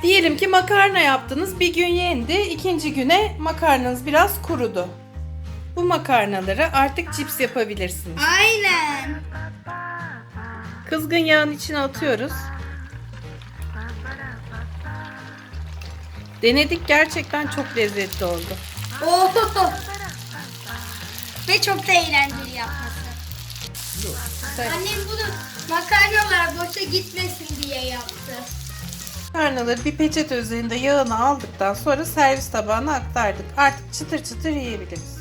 Diyelim ki makarna yaptınız. Bir gün yendi. İkinci güne makarnanız biraz kurudu. Bu makarnaları artık cips yapabilirsiniz. Aynen. Kızgın yağın içine atıyoruz. Denedik, gerçekten çok lezzetli oldu. Oh. Ve çok da eğlenceli yapması. Annem bunu makarnalar boşa gitmesin diye yaptı. Makarnaları bir peçete üzerinde yağını aldıktan sonra servis tabağına aktardık. Artık çıtır çıtır yiyebiliriz.